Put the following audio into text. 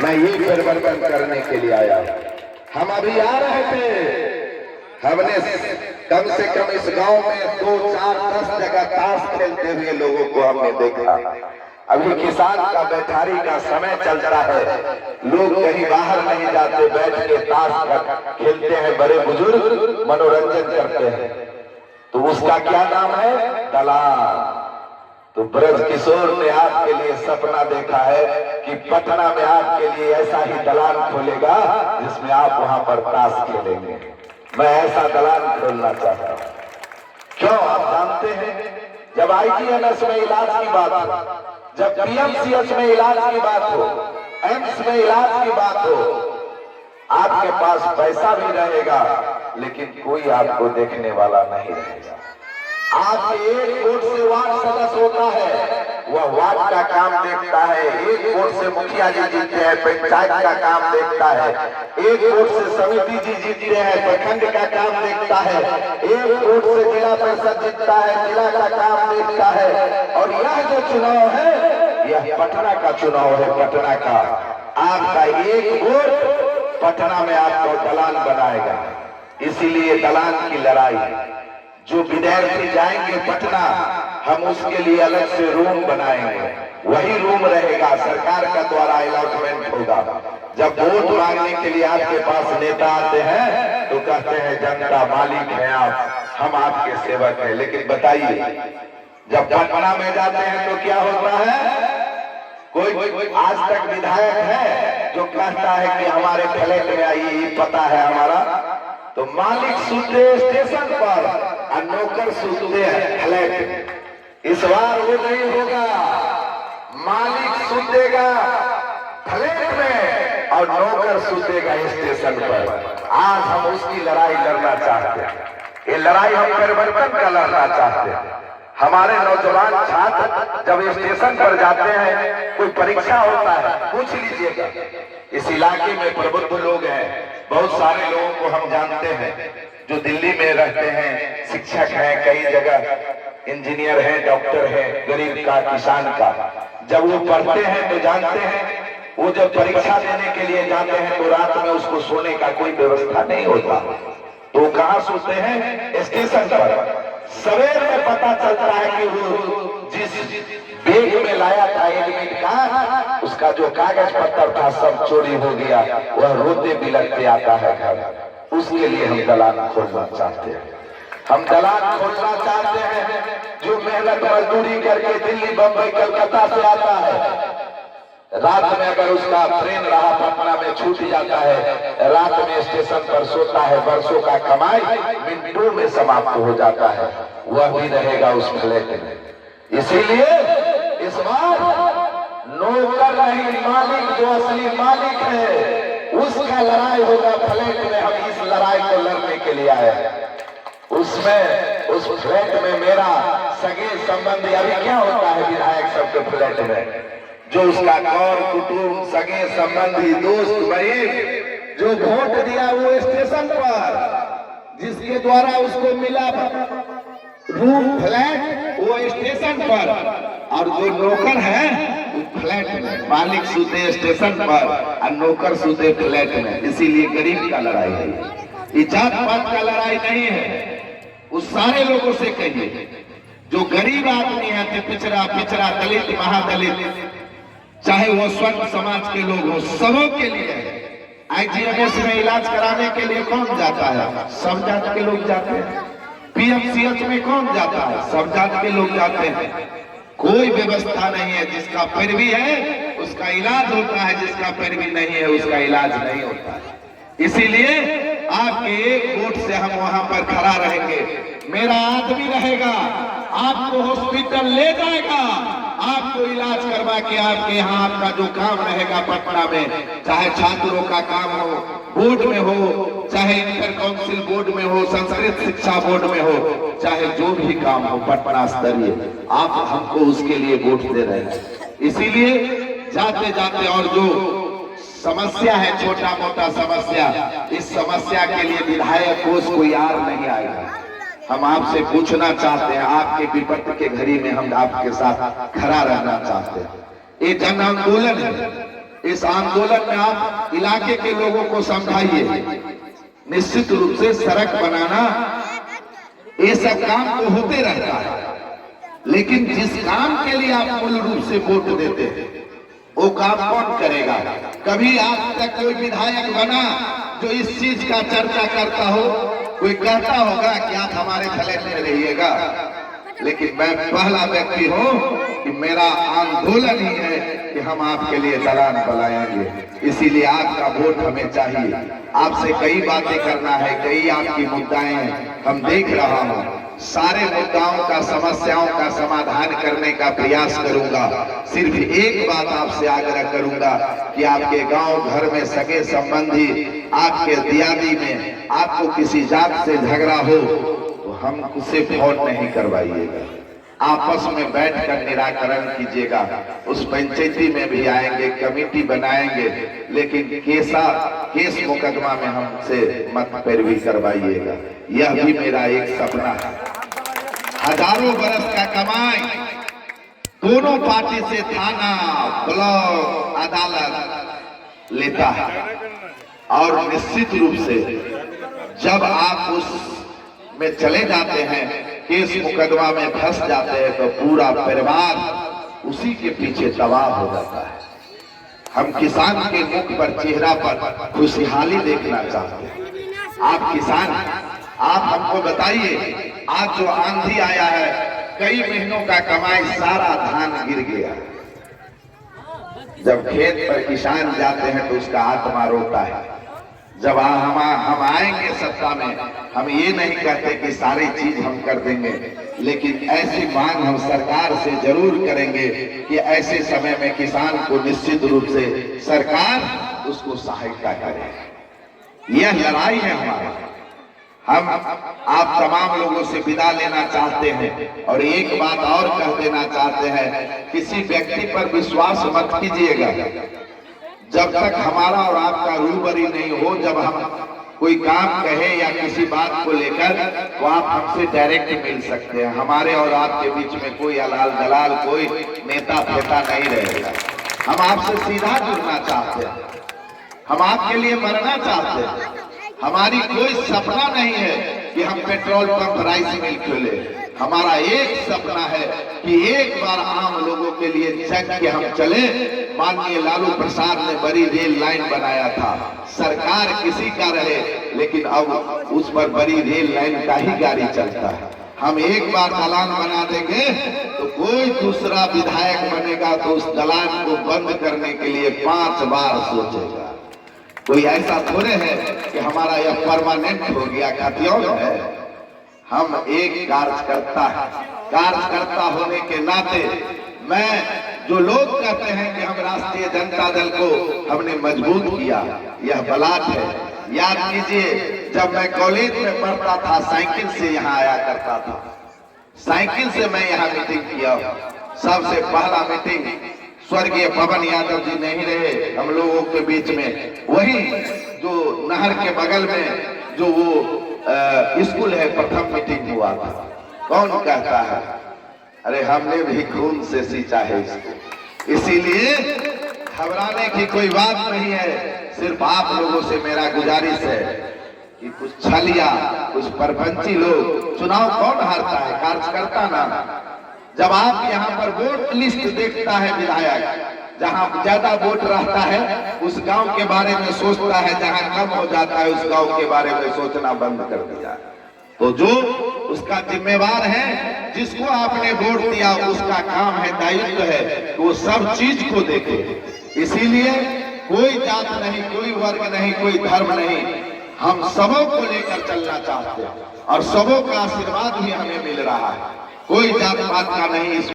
मैं ये परिवर्तन करने के लिए आया। हम अभी आ रहे थे, हमने कम से कम इस गांव में 2, 4, 10 जगह ताश खेलते हुए लोगों को हमने देखा। अभी किसान का बैठारी का समय चलता है, लोग कहीं बाहर नहीं जाते, बैठ के ताश खेलते हैं, बड़े बुजुर्ग मनोरंजन करते हैं। तो उसका क्या नाम है? दलाल। तो ब्रज किशोर ने आपके लिए सपना देखा है कि पटना में आपके लिए ऐसा ही दलाल खोलेगा जिसमें आप वहां पर ताश खेलेंगे। मैं ऐसा दलाल खोलना चाहता हूं। क्यों? आप जानते हैं, जब IGMS में इलाज की बात हो, जब PMCH में इलाज की बात हो, एम्स में इलाज की बात हो, आपके पास पैसा भी रहेगा लेकिन कोई आपको देखने वाला नहीं रहेगा। आपके एक वोट से वार्ड सदस्य होता है, वह वार्ड का काम देखता है। एक वोट से मुखिया जी जीतते हैं, पंचायत का काम देखता है। एक वोट से समिति जी जीतते हैं, प्रखंड का काम देखता है। एक वोट से जिला परिषद जीतता है, जिला का काम देखता है। और यह जो चुनाव है, यह पटना का चुनाव है। पटना का आपका एक वोट पटना में आपको दलाल बनाएगा। इसीलिए दलाल की लड़ाई। जो विद्यार्थी जाएंगे पटना, हम उसके लिए अलग से रूम बनाएंगे। वही रूम रहेगा, सरकार का द्वारा अलॉटमेंट होगा। जब वोट मांगने के लिए आपके पास नेता आते हैं तो कहते हैं जनता मालिक है आप, हम आपके सेवक हैं। लेकिन बताइए, जब पटना में जाते हैं तो क्या होता है? कोई आज तक विधायक है जो कहता है कि हमारे फ्लैट में आइए, ये पता है हमारा? तो मालिक सूते स्टेशन पर और नौकर सूते फ्लैट। इस बार वो नहीं होगा। मालिक सूतेगा फ्लैट में और नौकर सूतेगा स्टेशन पर। आज हम उसकी लड़ाई लड़ना चाहते हैं। ये लड़ाई हम परिवर्तन का लड़ना चाहते हैं। हमारे नौजवान छात्र जब स्टेशन पर जाते हैं, कोई परीक्षा होता है, पूछ लीजिएगा। इस इलाके में प्रबुद्ध लोग हैं, बहुत सारे लोगों को हम जानते हैं जो दिल्ली में रहते हैं, शिक्षक हैं, कई जगह इंजीनियर हैं, डॉक्टर हैं, गरीब का, किसान का। जब वो पढ़ते हैं तो जानते हैं, वो जब परीक्षा देने के लिए जाते हैं तो रात में उसको सोने का कोई व्यवस्था नहीं होता। तो कहाँ सोते हैं? स्टेशन पर। सवेर में पता चलता है कि वो जिस बैग में लाया था एडमिट कार्ड, उसका जो कागज पत्र था सब चोरी हो गया। वह रोते बिलखते आता है घर। उसके लिए हम दलाल खोलना चाहते हैं। हम दलाल खोलना चाहते हैं जो मेहनत मजदूरी करके दिल्ली, बंबई, कलकत्ता से आता है। रात में अगर उसका ट्रेन रहा पटना में छूट जाता है, रात में स्टेशन पर सोता है, वर्षों का कमाई मिनटों में समाप्त हो जाता है। वह भी रहेगा उस फ्लैट में। इसीलिए इस बार नौकर नहीं, मालिक जो असली मालिक है उसका लड़ाई होगा फ्लैट में। हम इस लड़ाई को लड़ने के लिए आए हैं। उसमें उस फ्लैट में मेरा सगे संबंधी, अभी क्या होता है विधायक सबके फ्लैट में, जो उसका कौर कुटुंब, सगे संबंधी, दोस्त, भाई जो वोट दिया वो स्टेशन पर, जिसके द्वारा उसको मिला रूम फ्लैट, वो स्टेशन पर। और जो नौकर है वो फ्लैट में। मालिक सूते स्टेशन पर और नौकर सूते फ्लैट में। इसीलिए गरीब का लड़ाई है, ये जात पात का लड़ाई नहीं है। उस सारे लोगों से कहिए जो गरीब आदमी है, पिछड़ा पिछड़ा, दलित, महादलित, चाहे वो स्वर्ण समाज के लोग हो, सबों के लिए IGMS में इलाज कराने के लिए कौन जाता है? सब जात के लोग जाते हैं। PMCH में कौन जाता है? सब जात के लोग जाते हैं। कोई व्यवस्था नहीं है। जिसका पैरवी है उसका इलाज होता है, जिसका पैरवी नहीं है उसका इलाज नहीं होता। इसीलिए आपके एक वोट से हम वहां पर खड़ा रहेंगे। मेरा आदमी रहेगा, आपको हॉस्पिटल ले जाएगा, आपको इलाज करवा के आपके यहाँ आपका जो काम रहेगा पटना में, चाहे छात्रों का काम हो, बोर्ड में हो, चाहे इंटर काउंसिल बोर्ड में हो, संस्कृत शिक्षा बोर्ड में हो, चाहे जो भी काम हो पटना स्तरीय, आप हमको उसके लिए वोट दे रहे हैं। इसीलिए जाते जाते और जो समस्या है, छोटा मोटा समस्या, इस समस्या के लिए विधायक कोष कोई यार नहीं आएगा। हम आपसे पूछना चाहते हैं, आपके विपत्ति के घड़ी में हम आपके साथ खड़ा रहना चाहते हैं। ये जन आंदोलन है, इस आंदोलन में आप इलाके के लोगों को समझाइए। निश्चित रूप से सड़क बनाना ये सब काम तो होते रहता है, लेकिन जिस काम के लिए आप मूल रूप से वोट देते हैं वो काम कौन करेगा? कभी आज तक कोई विधायक बना जो इस चीज का चर्चा करता हो? कोई कहता होगा कि आप हमारे फ्लैट में रहिएगा? लेकिन मैं पहला व्यक्ति हूं कि मेरा आंदोलन ही है कि हम आपके लिए दलान बनाएंगे। इसीलिए आपका वोट हमें चाहिए। आपसे कई बातें करना है, कई आपकी मुद्दाएं हैं, हम देख रहा हूं। सारे मुद्दाओं का, समस्याओं का समाधान करने का प्रयास करूंगा। सिर्फ एक बात आपसे आग्रह करूंगा कि आपके गांव घर में सगे संबंधी, आपके दियादी में आपको किसी जात से झगड़ा हो तो हम उसे फोन नहीं करवाइएगा, आपस में बैठकर निराकरण कीजिएगा। उस पंचायती में भी आएंगे, कमेटी बनाएंगे, लेकिन केस मुकदमा में हमसे मत पैरवी करवाइएगा। यह भी मेरा एक सपना है। हजारों बरस का कमाई दोनों पार्टी से थाना, ब्लॉक, अदालत लेता है, और निश्चित रूप से जब आप उस में चले जाते हैं, केस मुकदमा में फंस जाते हैं, तो पूरा परिवार उसी के पीछे तबाह हो जाता है। हम किसान के मुख पर, चेहरा पर खुशहाली देखना चाहते हैं। आप किसान, आप हमको बताइए, आज जो आंधी आया है, कई महीनों का कमाई सारा धान गिर गया। जब खेत पर किसान जाते हैं तो उसका आत्मा रोता है। जब हम आएंगे सत्ता में, हम ये नहीं कहते कि सारी चीज हम कर देंगे, लेकिन ऐसी मांग हम सरकार से जरूर करेंगे कि ऐसे समय में किसान को निश्चित रूप से सरकार उसको सहायता करे। यह लड़ाई है हमारी। हम आप तमाम लोगों से विदा लेना चाहते हैं, और एक बात और कह देना चाहते हैं, किसी व्यक्ति पर विश्वास मत कीजिएगा जब तक हमारा और आपका रूबरी नहीं हो। जब हम कोई काम कहे या किसी बात को लेकर, तो आप हमसे डायरेक्ट मिल सकते हैं। हमारे और आपके बीच में कोई अलाल दलाल, कोई नेता फेता नहीं रहेगा। हम आपसे सीधा जुड़ना चाहते हैं, हम आपके लिए मरना चाहते हैं। हमारी कोई सपना नहीं है कि हम पेट्रोल पंप, राइस मिल खोले। हमारा एक सपना है कि एक बार आम लोगों के लिए जग के हम चले। माननीय लालू प्रसाद ने बड़ी रेल लाइन बनाया था, सरकार किसी का रहे, लेकिन अब उस पर बड़ी रेल लाइन का ही गाड़ी चलता है। हम एक बार दलान बना देंगे तो कोई दूसरा विधायक बनेगा तो उस दलान को बंद करने के लिए 5 बार सोचेगा। कोई ऐसा थोड़े है कि हमारा यह परमानेंट हो गया, खतियौन है। हम एक कार्यकर्ता होने के नाते, मैं जो लोग कहते हैं कि हम राष्ट्रीय जनता दल को हमने मजबूत किया, यह बलात् है। याद कीजिए, जब मैं कॉलेज में पढ़ता था, साइकिल से यहाँ आया करता था। साइकिल से मैं यहाँ मीटिंग किया। सबसे पहला मीटिंग स्वर्गीय पवन यादव जी नहीं रहे हम लोगों के बीच में, वही जो नहर के बगल में जो वो स्कूल है, प्रथम मीटिंग हुआ था। कौन कहता है? अरे हमने भी खून से सींचा है इसको। इसीलिए घबराने की कोई बात नहीं है। सिर्फ आप लोगों से मेरा गुजारिश है कि कुछ छलिया, कुछ परपंची लोग, चुनाव कौन हारता है? कार्यकर्ता ना। जब आप यहाँ पर वोट लिस्ट देखता है विधायक, जहाँ ज्यादा वोट रहता है उस गांव के बारे में सोचता है, जहाँ कम हो जाता है उस गांव के बारे में सोचना बंद कर दिया। तो जो उसका जिम्मेवार है, जिसको आपने वोट दिया, उसका काम है, दायित्व है कि वो सब चीज को देखे। इसीलिए कोई जात नहीं, कोई वर्ग नहीं, कोई धर्म नहीं, हम सबों को लेकर चलना चाहते हैं और सबों का आशीर्वाद भी हमें मिल रहा है। कोई जात पात का नहीं।